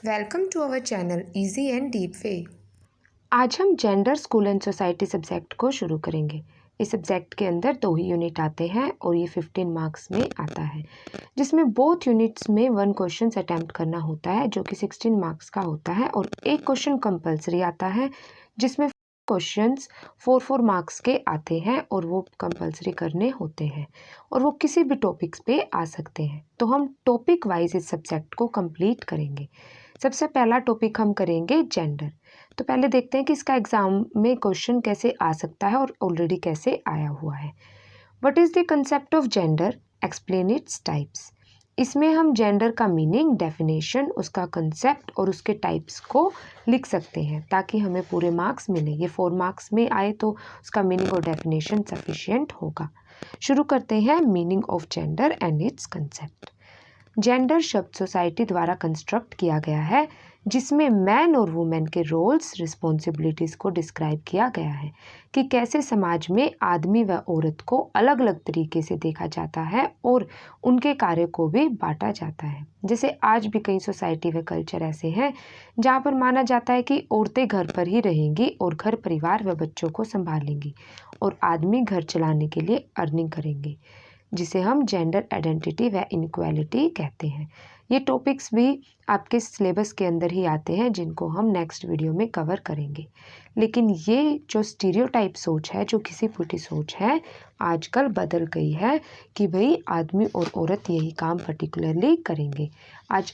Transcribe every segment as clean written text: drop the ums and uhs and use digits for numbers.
Welcome to our channel easy and deep way. आज हम gender school and society subject को शुरू करेंगे। इस सब्जेक्ट के अंदर 2 ही यूनिट आते हैं और ये 15 मार्क्स में आता है, जिसमें बोथ यूनिट्स में 1 क्वेश्चन अटैम्प्ट करना होता है जो कि 16 मार्क्स का होता है और एक क्वेश्चन कंपलसरी आता है जिसमें क्वेश्चंस 4 मार्क्स के आते हैं और वो कंपलसरी करने होते हैं और वो किसी भी टॉपिक्स पे आ सकते हैं। तो हम टॉपिक वाइज इस सब्जेक्ट को कंप्लीट करेंगे। सबसे पहला टॉपिक हम करेंगे जेंडर। तो पहले देखते हैं कि इसका एग्जाम में क्वेश्चन कैसे आ सकता है और ऑलरेडी कैसे आया हुआ है। What is the concept of gender, explain its types. इसमें हम जेंडर का मीनिंग, डेफिनेशन, उसका कंसेप्ट और उसके टाइप्स को लिख सकते हैं ताकि हमें पूरे मार्क्स मिले। ये 4 मार्क्स में आए तो उसका मीनिंग और डेफिनेशन सफिशिएंट होगा। शुरू करते हैं meaning of gender and it's concept. Gender शब्द सोसाइटी द्वारा कंस्ट्रक्ट किया गया है जिसमें मैन और वुमेन के रोल्स, रिस्पॉन्सिबिलिटीज़ को डिस्क्राइब किया गया है कि कैसे समाज में आदमी व औरत को अलग अलग तरीके से देखा जाता है और उनके कार्य को भी बांटा जाता है। जैसे आज भी कई सोसाइटी व कल्चर ऐसे हैं जहाँ पर माना जाता है कि औरतें घर पर ही रहेंगी और घर परिवार व बच्चों को संभालेंगी और आदमी घर चलाने के लिए अर्निंग करेंगे, जिसे हम जेंडर आइडेंटिटी व इनइक्वालिटी कहते हैं। ये टॉपिक्स भी आपके सिलेबस के अंदर ही आते हैं जिनको हम नेक्स्ट वीडियो में कवर करेंगे। लेकिन ये जो स्टीरियोटाइप सोच है, जो घिसी पिटी सोच है, आजकल बदल गई है कि भाई आदमी और औरत यही काम पर्टिकुलरली करेंगे। आज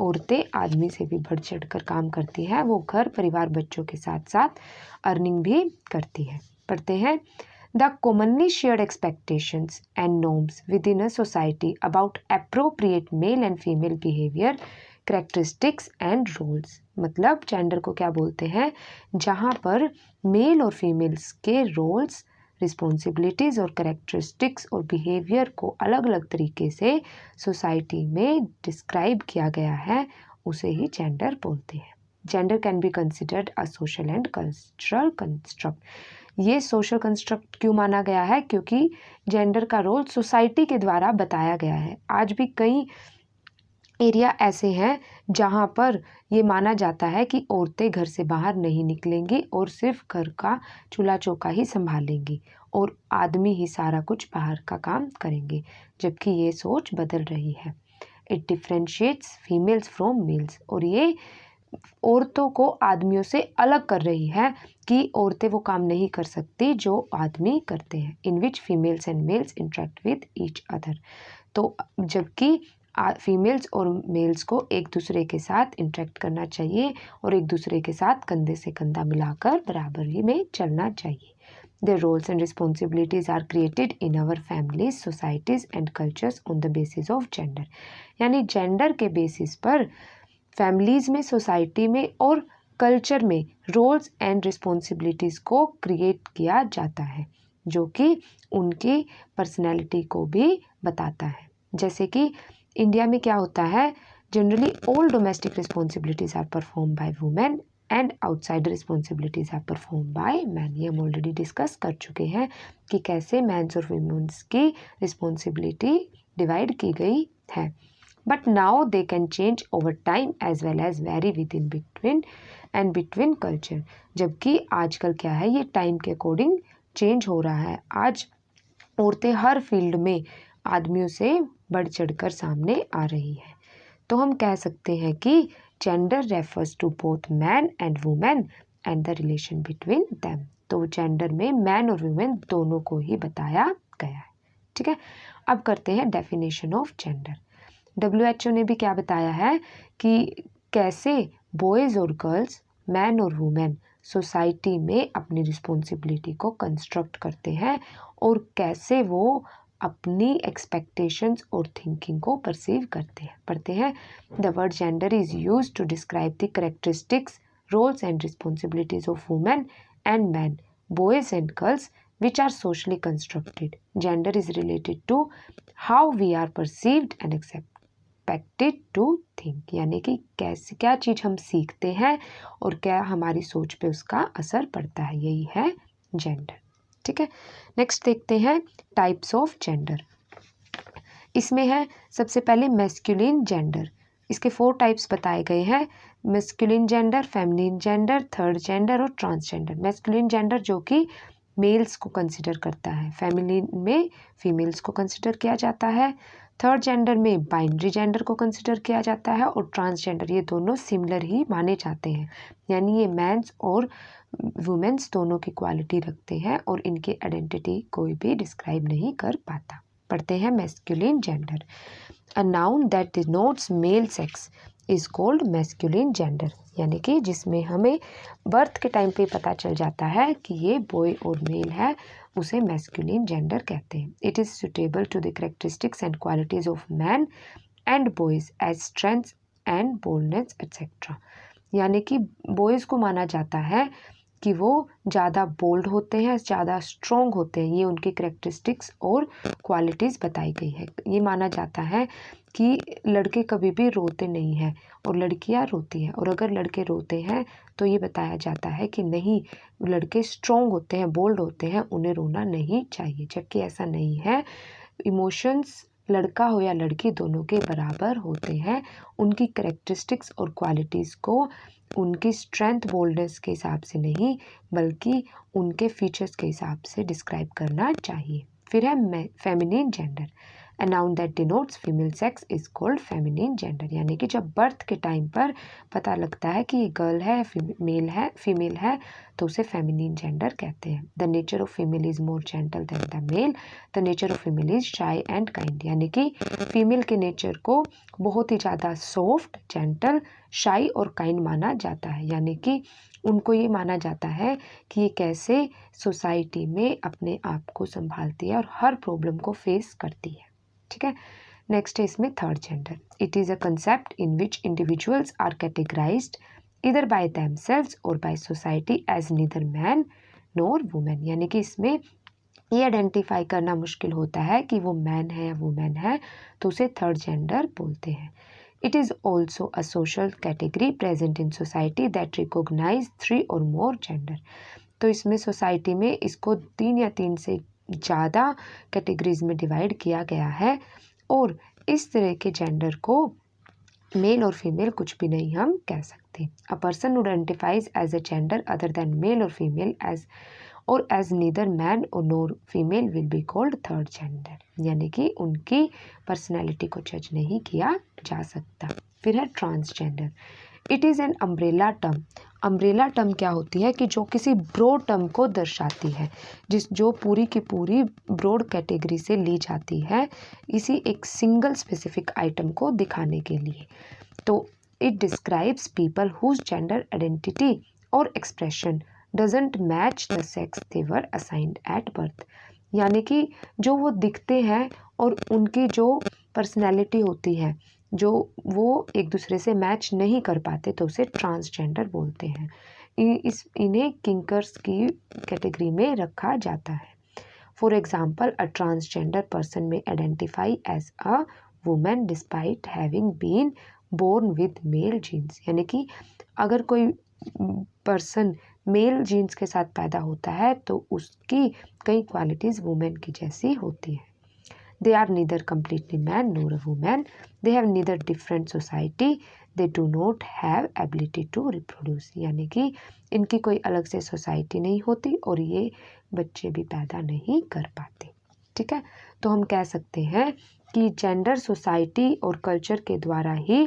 औरतें आदमी से भी बढ़ चढ़ कर काम करती है। वो घर परिवार बच्चों के साथ साथ अर्निंग भी करती है। पढ़ते हैं The commonly shared expectations and norms within a society about appropriate male and female behavior, characteristics and roles। मतलब जेंडर को क्या बोलते हैं, जहाँ पर मेल और फीमेल्स के रोल्स, रिस्पॉन्सिबिलिटीज़ और करेक्टरिस्टिक्स और बिहेवियर को अलग अलग तरीके से सोसाइटी में डिस्क्राइब किया गया है, उसे ही जेंडर बोलते हैं। Gender can be considered a social and cultural construct. ये सोशल कंस्ट्रक्ट क्यों माना गया है, क्योंकि जेंडर का रोल सोसाइटी के द्वारा बताया गया है। आज भी कई एरिया ऐसे हैं जहाँ पर ये माना जाता है कि औरतें घर से बाहर नहीं निकलेंगी और सिर्फ घर का चूल्हा चौका ही संभालेंगी और आदमी ही सारा कुछ बाहर का काम करेंगे, जबकि ये सोच बदल रही है। It differentiates females from males, और ये औरतों को आदमियों से अलग कर रही है कि औरतें वो काम नहीं कर सकती जो आदमी करते हैं। In which females and males interact with each other. तो जबकि फीमेल्स और मेल्स को एक दूसरे के साथ इंटरेक्ट करना चाहिए और एक दूसरे के साथ कंधे से कंधा मिलाकर बराबरी में चलना चाहिए। Their roles and responsibilities are created in our families, societies and cultures on the basis of gender। यानी जेंडर के बेसिस पर फैमिलीज़ में, सोसाइटी में और कल्चर में रोल्स एंड रिस्पॉन्सिबिलिटीज़ को क्रिएट किया जाता है जो कि उनकी पर्सनैलिटी को भी बताता है। जैसे कि इंडिया में क्या होता है, generally all domestic responsibilities are perform by women and outside responsibilities are perform by man. ये हम ऑलरेडी डिस्कस कर चुके हैं कि कैसे मैंस और वुमेन्स की रिस्पॉन्सिबिलिटी डिवाइड की गई है। But now they can change over time as well as vary within between culture। जबकि आजकल क्या है, ये टाइम के अकॉर्डिंग चेंज हो रहा है। आज औरतें हर फील्ड में आदमियों से बढ़ चढ़कर सामने आ रही है। तो हम कह सकते हैं कि gender refers to both man and women and the relation between them. तो जेंडर में मैन और वुमेन दोनों को ही बताया गया है। ठीक है, अब करते हैं डेफिनेशन ऑफ जेंडर। WHO ने भी क्या बताया है कि कैसे बॉयज़ और गर्ल्स, मैन और वुमेन सोसाइटी में अपनी रिस्पॉन्सिबिलिटी को कंस्ट्रक्ट करते हैं और कैसे वो अपनी एक्सपेक्टेशंस और थिंकिंग को परसीव करते हैं। पढ़ते हैं, the word gender is used to describe the characteristics, roles and responsibilities of women and man, boys and girls which are socially constructed। Gender is related to how we are perceived and expected to think। यानी कि कैसे क्या चीज़ हम सीखते हैं और क्या हमारी सोच पे उसका असर पड़ता है, यही है जेंडर। ठीक है, नेक्स्ट देखते हैं टाइप्स ऑफ जेंडर। इसमें है सबसे पहले मैस्कुलिन जेंडर। इसके 4 टाइप्स बताए गए हैं, masculine gender, feminine gender, third gender और ट्रांसजेंडर। मैस्कुलिन जेंडर जो कि मेल्स को कंसिडर करता है, फेमिनिन में फीमेल्स को कंसिडर किया जाता है, थर्ड जेंडर में बाइनरी जेंडर को कंसिडर किया जाता है, और ट्रांसजेंडर ये दोनों सिमिलर ही माने जाते हैं, यानी ये मैंस और वुमेन्स दोनों की क्वालिटी रखते हैं और इनकी आइडेंटिटी कोई भी डिस्क्राइब नहीं कर पाता। पढ़ते हैं masculine gender. A noun that denotes male sex is called masculine gender, यानी कि जिसमें हमें बर्थ के टाइम पे पता चल जाता है कि ये बॉय और मेल है, उसे मैस्कुलिन जेंडर कहते हैं। It is suitable to the characteristics and qualities of man and boys as strength and boldness etcetera, यानी कि बॉयज़ को माना जाता है कि वो ज़्यादा बोल्ड होते हैं, ज़्यादा स्ट्रॉन्ग होते हैं, ये उनकी करेक्टरिस्टिक्स और क्वालिटीज़ बताई गई है। ये माना जाता है कि लड़के कभी भी रोते नहीं हैं और लड़कियां रोती हैं, और अगर लड़के रोते हैं तो ये बताया जाता है कि नहीं, लड़के स्ट्रॉन्ग होते हैं, बोल्ड होते हैं, उन्हें रोना नहीं चाहिए, जबकि ऐसा नहीं है। इमोशंस लड़का हो या लड़की दोनों के बराबर होते हैं। उनकी करेक्टरिस्टिक्स और क्वालिटीज़ को उनकी स्ट्रेंथ बोल्डनेस के हिसाब से नहीं, बल्कि उनके फीचर्स के हिसाब से डिस्क्राइब करना चाहिए। फिर है feminine gender. A noun that denotes female sex is called feminine gender, यानी कि जब बर्थ के टाइम पर पता लगता है कि ये गर्ल है, फीमेल है, तो उसे फेमिनिन जेंडर कहते हैं। The nature of female is more gentle than the male, the nature of female is shy and kind, यानी कि फीमेल के नेचर को बहुत ही ज़्यादा सॉफ्ट, जेंटल, शाई और काइंड माना जाता है, यानी कि उनको ये माना जाता है कि ये कैसे सोसाइटी में अपने आप को संभालती है और हर प्रॉब्लम को फेस करती है। ठीक है, नेक्स्ट है इसमें third gender. It is a concept in which individuals are categorized either by themselves or by society as neither man nor women, यानी कि इसमें ये आइडेंटिफाई करना मुश्किल होता है कि वो मैन है या वुमेन है, तो उसे थर्ड जेंडर बोलते हैं। It is also a social category present in society that recognize 3 or more gender, तो इसमें सोसाइटी में इसको 3 या 3 से ज़्यादा कैटेगरीज में डिवाइड किया गया है, और इस तरह के जेंडर को मेल और फीमेल कुछ भी नहीं हम कह सकते। A person would identifies as a gender other than male और फीमेल एज नीदर मैन और nor female will be called third gender, यानी कि उनकी पर्सनैलिटी को जज नहीं किया जा सकता। फिर है transgender. It is an umbrella term. Umbrella term क्या होती है कि जो किसी ब्रॉड टर्म को दर्शाती है, जो पूरी की पूरी ब्रॉड कैटेगरी से ली जाती है इसी एक सिंगल स्पेसिफिक आइटम को दिखाने के लिए। तो it describes people whose gender identity और expression doesn't match the sex they were assigned at birth, यानी कि जो वो दिखते हैं और उनकी जो पर्सनैलिटी होती है, जो वो एक दूसरे से मैच नहीं कर पाते, तो उसे ट्रांसजेंडर बोलते हैं। इन्हें किंकर्स की कैटेगरी में रखा जाता है। For example, a transgender person may identify as a women despite having been born with male genes, यानी कि अगर कोई पर्सन मेल जीन्स के साथ पैदा होता है तो उसकी कई क्वालिटीज़ वुमेन की जैसी होती है। They are neither completely man nor a woman. They have neither different society. They do not have ability to reproduce. यानी कि इनकी कोई अलग से सोसाइटी नहीं होती और ये बच्चे भी पैदा नहीं कर पाते। ठीक है, तो हम कह सकते हैं कि जेंडर सोसाइटी और कल्चर के द्वारा ही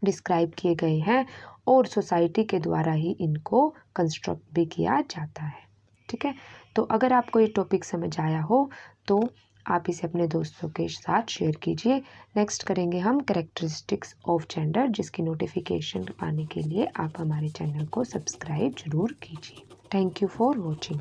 डिस्क्राइब किए गए हैं और सोसाइटी के द्वारा ही इनको कंस्ट्रक्ट भी किया जाता है। ठीक है, तो अगर आपको ये टॉपिक समझ आया हो तो आप इसे अपने दोस्तों के साथ शेयर कीजिए। नेक्स्ट करेंगे हम कैरेक्टरिस्टिक्स ऑफ जेंडर, जिसकी नोटिफिकेशन पाने के लिए आप हमारे चैनल को सब्सक्राइब जरूर कीजिए। Thank you for watching.